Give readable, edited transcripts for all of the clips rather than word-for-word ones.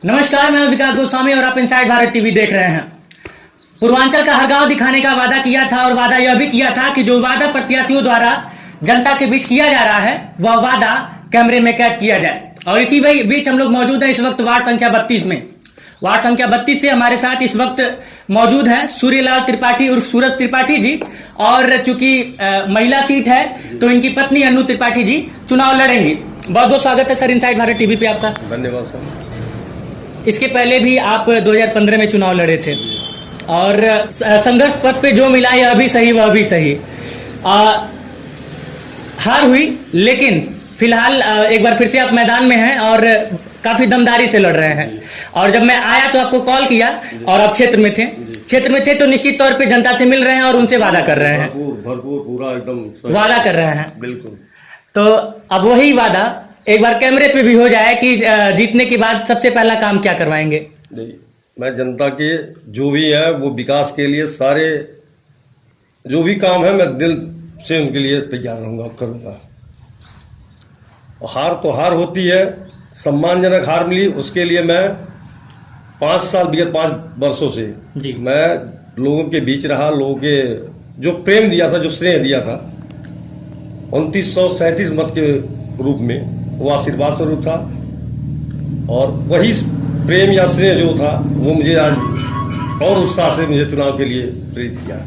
नमस्कार, मैं विकास गोस्वामी और आप इनसाइड भारत टीवी देख रहे हैं। पूर्वांचल का हर गांव दिखाने का वादा किया था और वादा यह भी किया था कि जो वादा प्रत्याशियों द्वारा जनता के बीच किया जा रहा है वह वादा कैमरे में कैद किया जाए। और इसी बीच हम लोग मौजूद हैं इस वक्त वार्ड संख्या 32 में। वार्ड संख्या 32 से हमारे साथ इस वक्त मौजूद है सूर्यलाल त्रिपाठी और सूरज त्रिपाठी जी। और चूंकि महिला सीट है तो इनकी पत्नी अनु त्रिपाठी जी चुनाव लड़ेंगी। बहुत बहुत स्वागत है सर इनसाइड भारत टीवी पे आपका। धन्यवाद सर। इसके पहले भी आप 2015 में चुनाव लड़े थे और संघर्ष पथ पे जो मिला यह भी सही वह भी सही। हार हुई, लेकिन फिलहाल एक बार फिर से आप मैदान में हैं और काफी दमदारी से लड़ रहे हैं। और जब मैं आया तो आपको कॉल किया और आप क्षेत्र में थे तो निश्चित तौर पे जनता से मिल रहे हैं और उनसे वादा कर रहे हैं। भरपूर पूरा एकदम वादा कर रहे हैं। बिल्कुल। तो अब वही वादा एक बार कैमरे पे भी हो जाए कि जीतने के बाद सबसे पहला काम क्या करवाएंगे। नहीं, मैं जनता के जो भी है वो विकास के लिए सारे जो भी काम है मैं दिल से उनके लिए तैयार रहूँगा, करूँगा। और हार तो हार होती है, सम्मानजनक हार मिली, उसके लिए मैं 5 वर्षों से जी मैं लोगों के बीच रहा। लोगों के जो प्रेम दिया था, जो स्नेह दिया था 2937 मत के रूप में, वो आशीर्वाद स्वरूप था। और वही प्रेम या स्नेह जो था वो मुझे आज और उत्साह से मुझे चुनाव के लिए प्रेरित किया।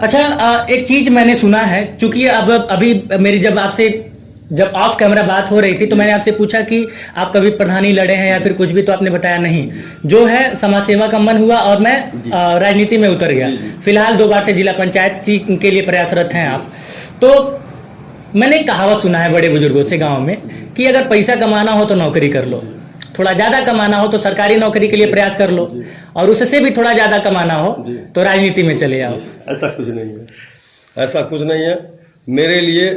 अच्छा, एक चीज मैंने सुना है, चूंकि अब अभी मेरी जब ऑफ कैमरा बात हो रही थी तो मैंने आपसे पूछा कि आप कभी प्रधानी लड़े हैं या फिर कुछ भी, तो आपने बताया नहीं। जो है समाज सेवा का मन हुआ और मैं राजनीति में उतर गया। फिलहाल 2 बार से जिला पंचायत के लिए प्रयासरत हैं आप। तो मैंने कहावत सुना है बड़े बुजुर्गों से गांव में कि अगर पैसा कमाना हो तो नौकरी कर लो, थोड़ा ज्यादा कमाना हो तो सरकारी नौकरी के लिए प्रयास कर लो, और उससे भी थोड़ा ज्यादा कमाना हो तो राजनीति में चले आओ। ऐसा कुछ नहीं है, ऐसा कुछ नहीं है। मेरे लिए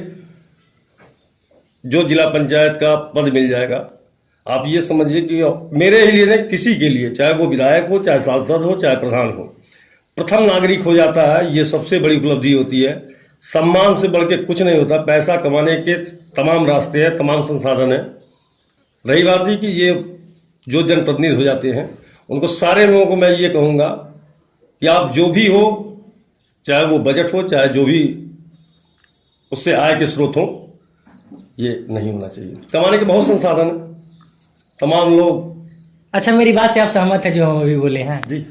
जो जिला पंचायत का पद मिल जाएगा, आप ये समझिए कि मेरे ही लिए नहीं, किसी के लिए, चाहे वो विधायक हो, चाहे सांसद हो, चाहे प्रधान हो, प्रथम नागरिक हो जाता है, ये सबसे बड़ी उपलब्धि होती है। सम्मान से बढ़ के कुछ नहीं होता। पैसा कमाने के तमाम रास्ते हैं, तमाम संसाधन हैं। रही बात है कि ये जो जनप्रतिनिधि हो जाते हैं उनको सारे लोगों को मैं ये कहूँगा कि आप जो भी हो, चाहे वो बजट हो, चाहे जो भी उससे आय के स्रोत हो, ये नहीं होना चाहिए। कमाने के बहुत संसाधन हैं, तमाम लोग। अच्छा, मेरी बात से आप सहमत है जो हम अभी बोले हैं? जी,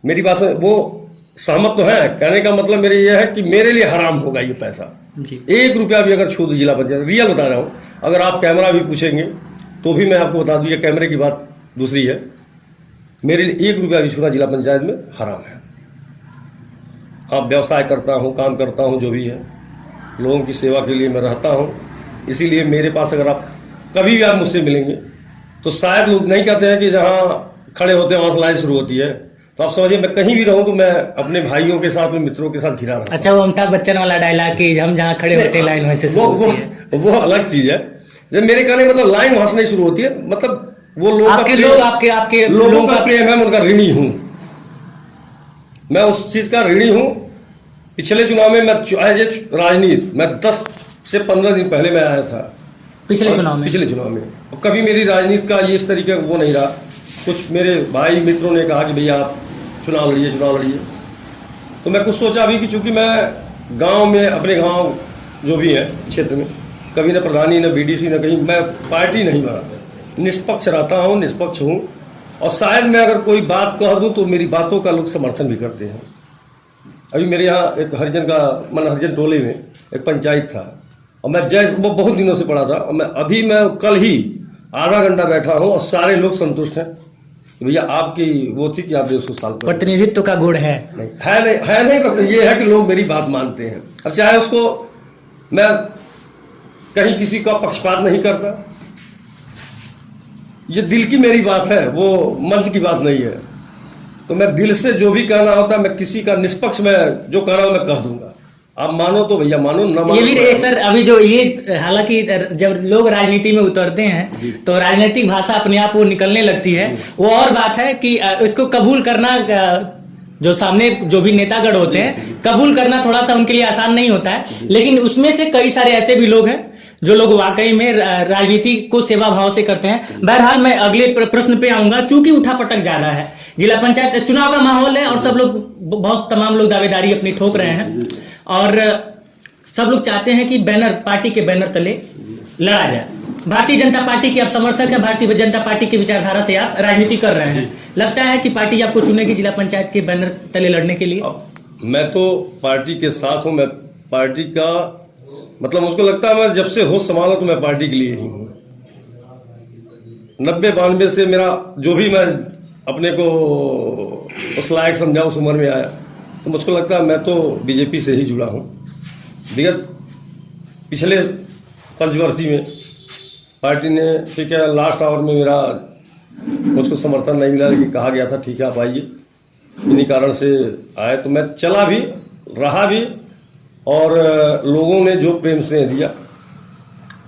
मेरी बात से वो सहमत तो है। कहने का मतलब मेरे ये है कि मेरे लिए हराम होगा ये पैसा जी। 1 रुपया भी अगर छूट जिला पंचायत, रियल बता रहा हूँ, अगर आप कैमरा भी पूछेंगे तो भी मैं आपको बता दूँ, ये कैमरे की बात दूसरी है, मेरे लिए 1 रुपया भी छूना जिला पंचायत में हराम है। हाँ, व्यवसाय करता हूँ, काम करता हूँ, जो भी है, लोगों की सेवा के लिए मैं रहता हूँ। इसीलिए मेरे पास अगर आप कभी भी आप मुझसे मिलेंगे तो शायद लोग नहीं कहते हैं कि जहाँ खड़े होते हैं वहाँ से लाइन शुरू होती है। तो आप समझिए, मैं कहीं भी रहूं तो मैं अपने भाइयों के साथ में, मित्रों के साथ घिरा रहा हूं। अच्छा, वो अमिताभ बच्चन वाला डायलॉग कि हम जहाँ खड़े होते हैं लाइन वहीं से शुरू होती है। वो अलग चीज है। जब मेरे कहने मतलब लाइन वहां से नहीं शुरू होती है, मतलब वो लोग आपके लोगों का प्रेम है, मैं उनका ऋणी हूं। मैं उस चीज का ऋणी हूं। पिछले चुनाव में मैं राजनीति मैं 10 से 15 दिन पहले मैं आया था पिछले चुनाव में। और कभी मेरी राजनीति का ये इस तरीके का वो नहीं रहा। कुछ मेरे भाई मित्रों ने कहा कि भैया आप चुनाव लड़िए। तो मैं कुछ सोचा भी कि चूंकि मैं गांव में, अपने गांव जो भी है क्षेत्र में, कभी न प्रधानी, न बीडीसी, न कहीं मैं पार्टी नहीं बना, निष्पक्ष रहता हूं, निष्पक्ष हूं। और शायद मैं अगर कोई बात कह दूं तो मेरी बातों का लोग समर्थन भी करते हैं। अभी मेरे यहाँ एक हरिजन टोले में एक पंचायत था और मैं वो बहुत दिनों से पढ़ा था, और मैं कल ही आधा घंटा बैठा हूँ और सारे लोग संतुष्ट हैं। भैया आपकी वो थी कि आप 150 साल प्रतिनिधित्व का गुण है नहीं, ये है कि लोग मेरी बात मानते हैं। अब चाहे उसको मैं कहीं किसी का पक्षपात नहीं करता, ये दिल की मेरी बात है, वो मंच की बात नहीं है। तो मैं दिल से जो भी कहना होता है, मैं किसी का निष्पक्ष, मैं जो कह रहा हूं मैं कह दूंगा। आप मानो तो भैया मानो, ना मानो। ये भी सर, अभी जो ये, हालांकि जब लोग राजनीति में उतरते हैं तो राजनीतिक भाषा अपने आप वो निकलने लगती है। वो और बात है कि इसको कबूल करना, जो सामने जो भी नेतागण होते हैं, कबूल करना थोड़ा सा उनके लिए आसान नहीं होता है। लेकिन उसमें से कई सारे ऐसे भी लोग हैं जो लोग वाकई में राजनीति को सेवा भाव से करते हैं। बहरहाल मैं अगले प्रश्न पे आऊंगा, चूंकि उठापटक ज्यादा है, जिला पंचायत चुनाव का माहौल है और सब लोग बहुत तमाम लोग दावेदारी अपनी ठोक रहे हैं और सब लोग चाहते हैं कि बैनर, पार्टी के बैनर तले लड़ा जाए। भारतीय जनता पार्टी के आप समर्थक हैं, भारतीय जनता पार्टी की विचारधारा से आप राजनीति कर रहे हैं, लगता है कि पार्टी आपको चुनेगी जिला पंचायत के बैनर तले लड़ने के लिए? मैं तो पार्टी के साथ हूं। मैं पार्टी का मतलब मुझको लगता है मैं जब से होश संभाला तो मैं पार्टी के लिए ही हूँ। 90-92 से मेरा जो भी मैं अपने को उस लायक समझा, उस उम्र में आया, तो मुझको लगता है मैं तो बीजेपी से ही जुड़ा हूँ। विगत पिछले पंचवर्षीय में पार्टी ने, ठीक है, लास्ट आवर में मेरा मुझको समर्थन नहीं मिला, लेकिन कहा गया था ठीक है आप आइए, इन्हीं कारण से आए। तो मैं चला भी, रहा भी, और लोगों ने जो प्रेम स्नेह दिया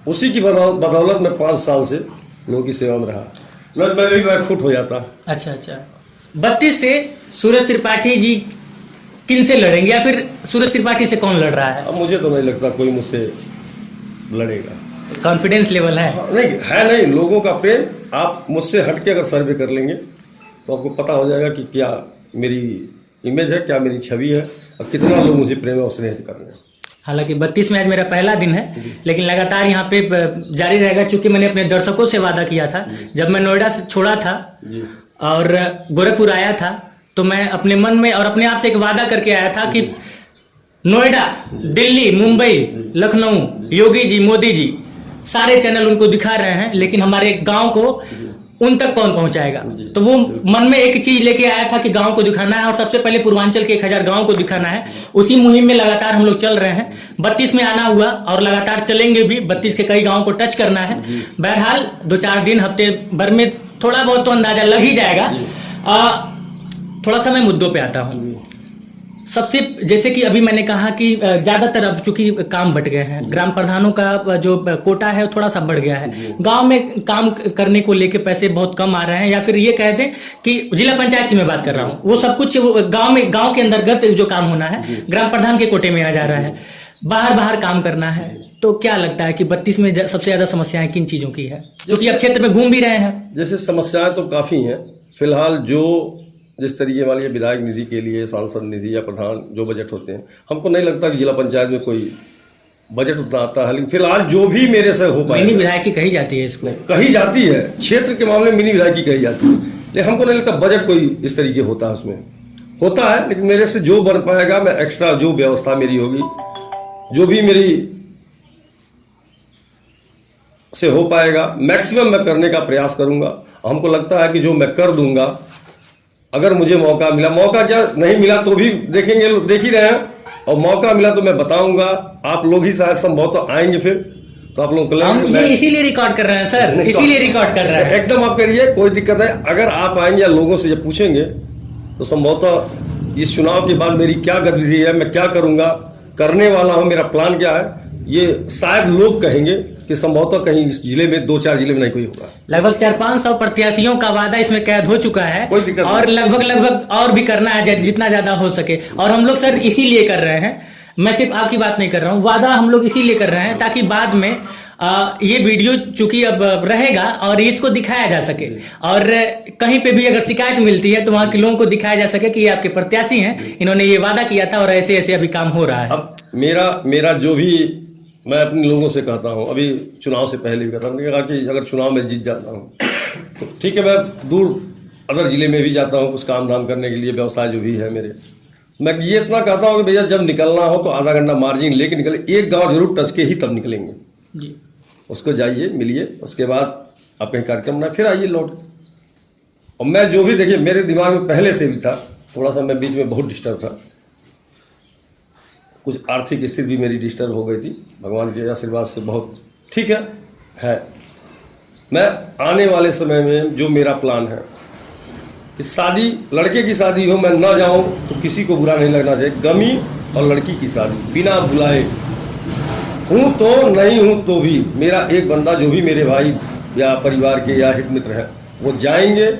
उसी की बदौलत मैं 5 साल से लोगों की सेवा में रहा। मैं भी बैकफुट हो जाता। अच्छा 32 से सूरज त्रिपाठी जी किन से लड़ेंगे, या फिर सूरज त्रिपाठी से कौन लड़ रहा है? अब मुझे तो नहीं लगता कोई मुझसे लड़ेगा। कॉन्फिडेंस लेवल है? नहीं, लोगों का प्रेम। आप मुझसे हटके अगर सर्वे कर लेंगे तो आपको पता हो जाएगा कि क्या मेरी इमेज है, क्या मेरी छवि है, और कितना लोग मुझे प्रेम और स्नेह कर रहे हैं। हालांकि 32 में आज मेरा पहला दिन है, लेकिन लगातार यहाँ पे जारी रहेगा, क्योंकि मैंने अपने दर्शकों से वादा किया था। जब मैं नोएडा से छोड़ा था और गोरखपुर आया था, तो मैं अपने मन में और अपने आप से एक वादा करके आया था कि नोएडा, दिल्ली, मुंबई, लखनऊ, योगी जी, मोदी जी सारे चैनल उनको दिखा रहे हैं, लेकिन हमारे गांव को उन तक कौन पहुंचाएगा? तो वो मन में एक चीज लेके आया था कि गांव को दिखाना है, और सबसे पहले पूर्वांचल के 1000 गांव को दिखाना है। उसी मुहिम में लगातार हम लोग चल रहे हैं। 32 में आना हुआ और लगातार चलेंगे भी, 32 के कई गांव को टच करना है। बहरहाल 2-4 दिन, हफ्ते भर में थोड़ा बहुत तो अंदाजा लग ही जाएगा। थोड़ा सा मैं मुद्दों पे आता हूँ। सबसे, जैसे कि अभी मैंने कहा कि ज्यादातर अब चूंकि काम बढ़ गए हैं, ग्राम प्रधानों का जो कोटा है वो थोड़ा सा बढ़ गया है, गांव में काम करने को लेके पैसे बहुत कम आ रहे हैं, या फिर ये कह दें कि जिला पंचायत की मैं बात कर रहा हूँ, वो सब कुछ गांव के अंतर्गत जो काम होना है ग्राम प्रधान के कोटे में आ जा रहा है। बाहर काम करना है, तो क्या लगता है कि 32 में सबसे ज्यादा समस्याएं किन चीजों की है, क्योंकि अब क्षेत्र में घूम भी रहे हैं? जैसे समस्याएं तो काफी हैं। फिलहाल जो जिस तरीके वाली विधायक निधि के लिए, सांसद निधि या प्रधान जो बजट होते हैं, हमको नहीं लगता कि जिला पंचायत में कोई बजट उतना आता है। लेकिन फिलहाल जो भी मेरे से हो पाए, मिनी विधायकी कही जाती है इसको, कही जाती है, क्षेत्र के मामले में मिनी विधायकी कही जाती है, लेकिन हमको नहीं लगता बजट कोई इस तरीके होता है। उसमें होता है, लेकिन मेरे से जो बन पाएगा, मैं एक्स्ट्रा जो व्यवस्था मेरी होगी, जो भी मेरी से हो पाएगा, मैक्सिमम मैं करने का प्रयास करूंगा। हमको लगता है कि जो मैं कर दूंगा, अगर मुझे मौका मिला, मौका क्या नहीं मिला तो भी देखेंगे, देख ही रहे हैं, और मौका मिला तो मैं बताऊंगा। आप लोग ही शायद संभव तो आएंगे, फिर तो आप लोग इसीलिए रिकॉर्ड कर रहे हैं सर, इसीलिए रिकॉर्ड कर रहे हैं। एकदम आप करिए, कोई दिक्कत है। अगर आप आएंगे या लोगों से जब पूछेंगे तो संभवतः इस चुनाव के बाद मेरी क्या गतिविधि है, मैं क्या करूंगा, करने वाला हूं, मेरा प्लान क्या है, ये शायद लोग कहेंगे कि संभवतः कहीं इस जिले में 2-4 जिले में नहीं कोई होगा। लगभग 400-500 प्रत्याशियों का वादा इसमें कैद हो चुका है, और लगभग और भी करना है जितना ज्यादा हो सके। और हम लोग सर इसीलिए कर रहे हैं, मैं सिर्फ आपकी बात नहीं कर रहा हूँ, वादा हम लोग इसीलिए कर रहे हैं ताकि बाद में ये वीडियो चूंकि अब रहेगा और इसको दिखाया जा सके, और कहीं पे भी अगर शिकायत मिलती है तो वहाँ के लोगों को दिखाया जा सके कि ये आपके प्रत्याशी हैं, इन्होंने ये वादा किया था और ऐसे ऐसे अभी काम हो रहा है। अब मेरा जो भी मैं अपने लोगों से कहता हूँ, अभी चुनाव से पहले भी कहता हूँ, मैंने कहा कि अगर चुनाव में जीत जाता हूँ तो ठीक है, मैं दूर अदर जिले में भी जाता हूँ कुछ काम धाम करने के लिए, व्यवसाय जो भी है मेरे। मैं ये इतना कहता हूँ कि भैया जब निकलना हो तो आधा घंटा मार्जिन लेके निकले, एक गांव जरूर टच के ही तब निकलेंगे जी। उसको जाइए, मिलिए, उसके बाद आप कहीं कार्यक्रम ना, फिर आइए लौट। और मैं जो भी, देखिए मेरे दिमाग में पहले से भी था, थोड़ा सा मैं बीच में बहुत डिस्टर्ब था, कुछ आर्थिक स्थिति भी मेरी डिस्टर्ब हो गई थी, भगवान के आशीर्वाद से बहुत ठीक है। मैं आने वाले समय में जो मेरा प्लान है कि शादी, लड़के की शादी हो, मैं ना जाऊं तो किसी को बुरा नहीं लगना चाहिए, गमी, और लड़की की शादी बिना बुलाए, हूं तो नहीं हूं तो भी मेरा एक बंदा, जो भी मेरे भाई या परिवार के या हित मित्र हैं, वो जाएंगे,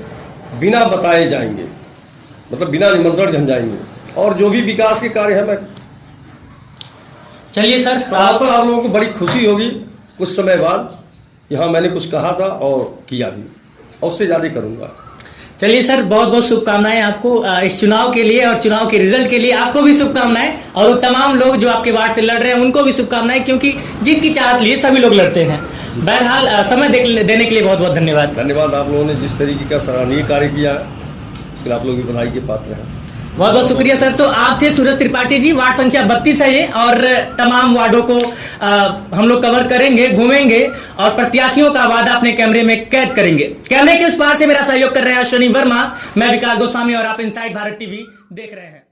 बिना बताए जाएंगे, मतलब बिना निमंत्रण हम जाएंगे, और जो भी विकास के कार्य है मैं। चलिए सर, आप लोगों को बड़ी खुशी होगी, कुछ समय बाद यहाँ मैंने कुछ कहा था और किया भी, और उससे ज़्यादा करूँगा। चलिए सर, बहुत बहुत शुभकामनाएं आपको इस चुनाव के लिए और चुनाव के रिजल्ट के लिए। आपको भी शुभकामनाएं, और वो तमाम लोग जो आपके वार्ड से लड़ रहे हैं उनको भी शुभकामनाएं, क्योंकि जीत की चाहत लिए सभी लोग लड़ते हैं। बहरहाल समय देने के लिए बहुत बहुत धन्यवाद। धन्यवाद। आप लोगों ने जिस तरीके का सराहनीय कार्य किया है उसके लिए आप लोग भी बधाई के पात्र हैं। बहुत बहुत शुक्रिया सर। तो आप थे सूरज त्रिपाठी जी, वार्ड संख्या 32 है ये, और तमाम वार्डों को हम लोग कवर करेंगे, घूमेंगे और प्रत्याशियों का वादा अपने कैमरे में कैद करेंगे। कैमरे के उस पार से मेरा सहयोग कर रहे हैं अश्विनी वर्मा, मैं विकास गोस्वामी, और आप इनसाइड भारत टीवी देख रहे हैं।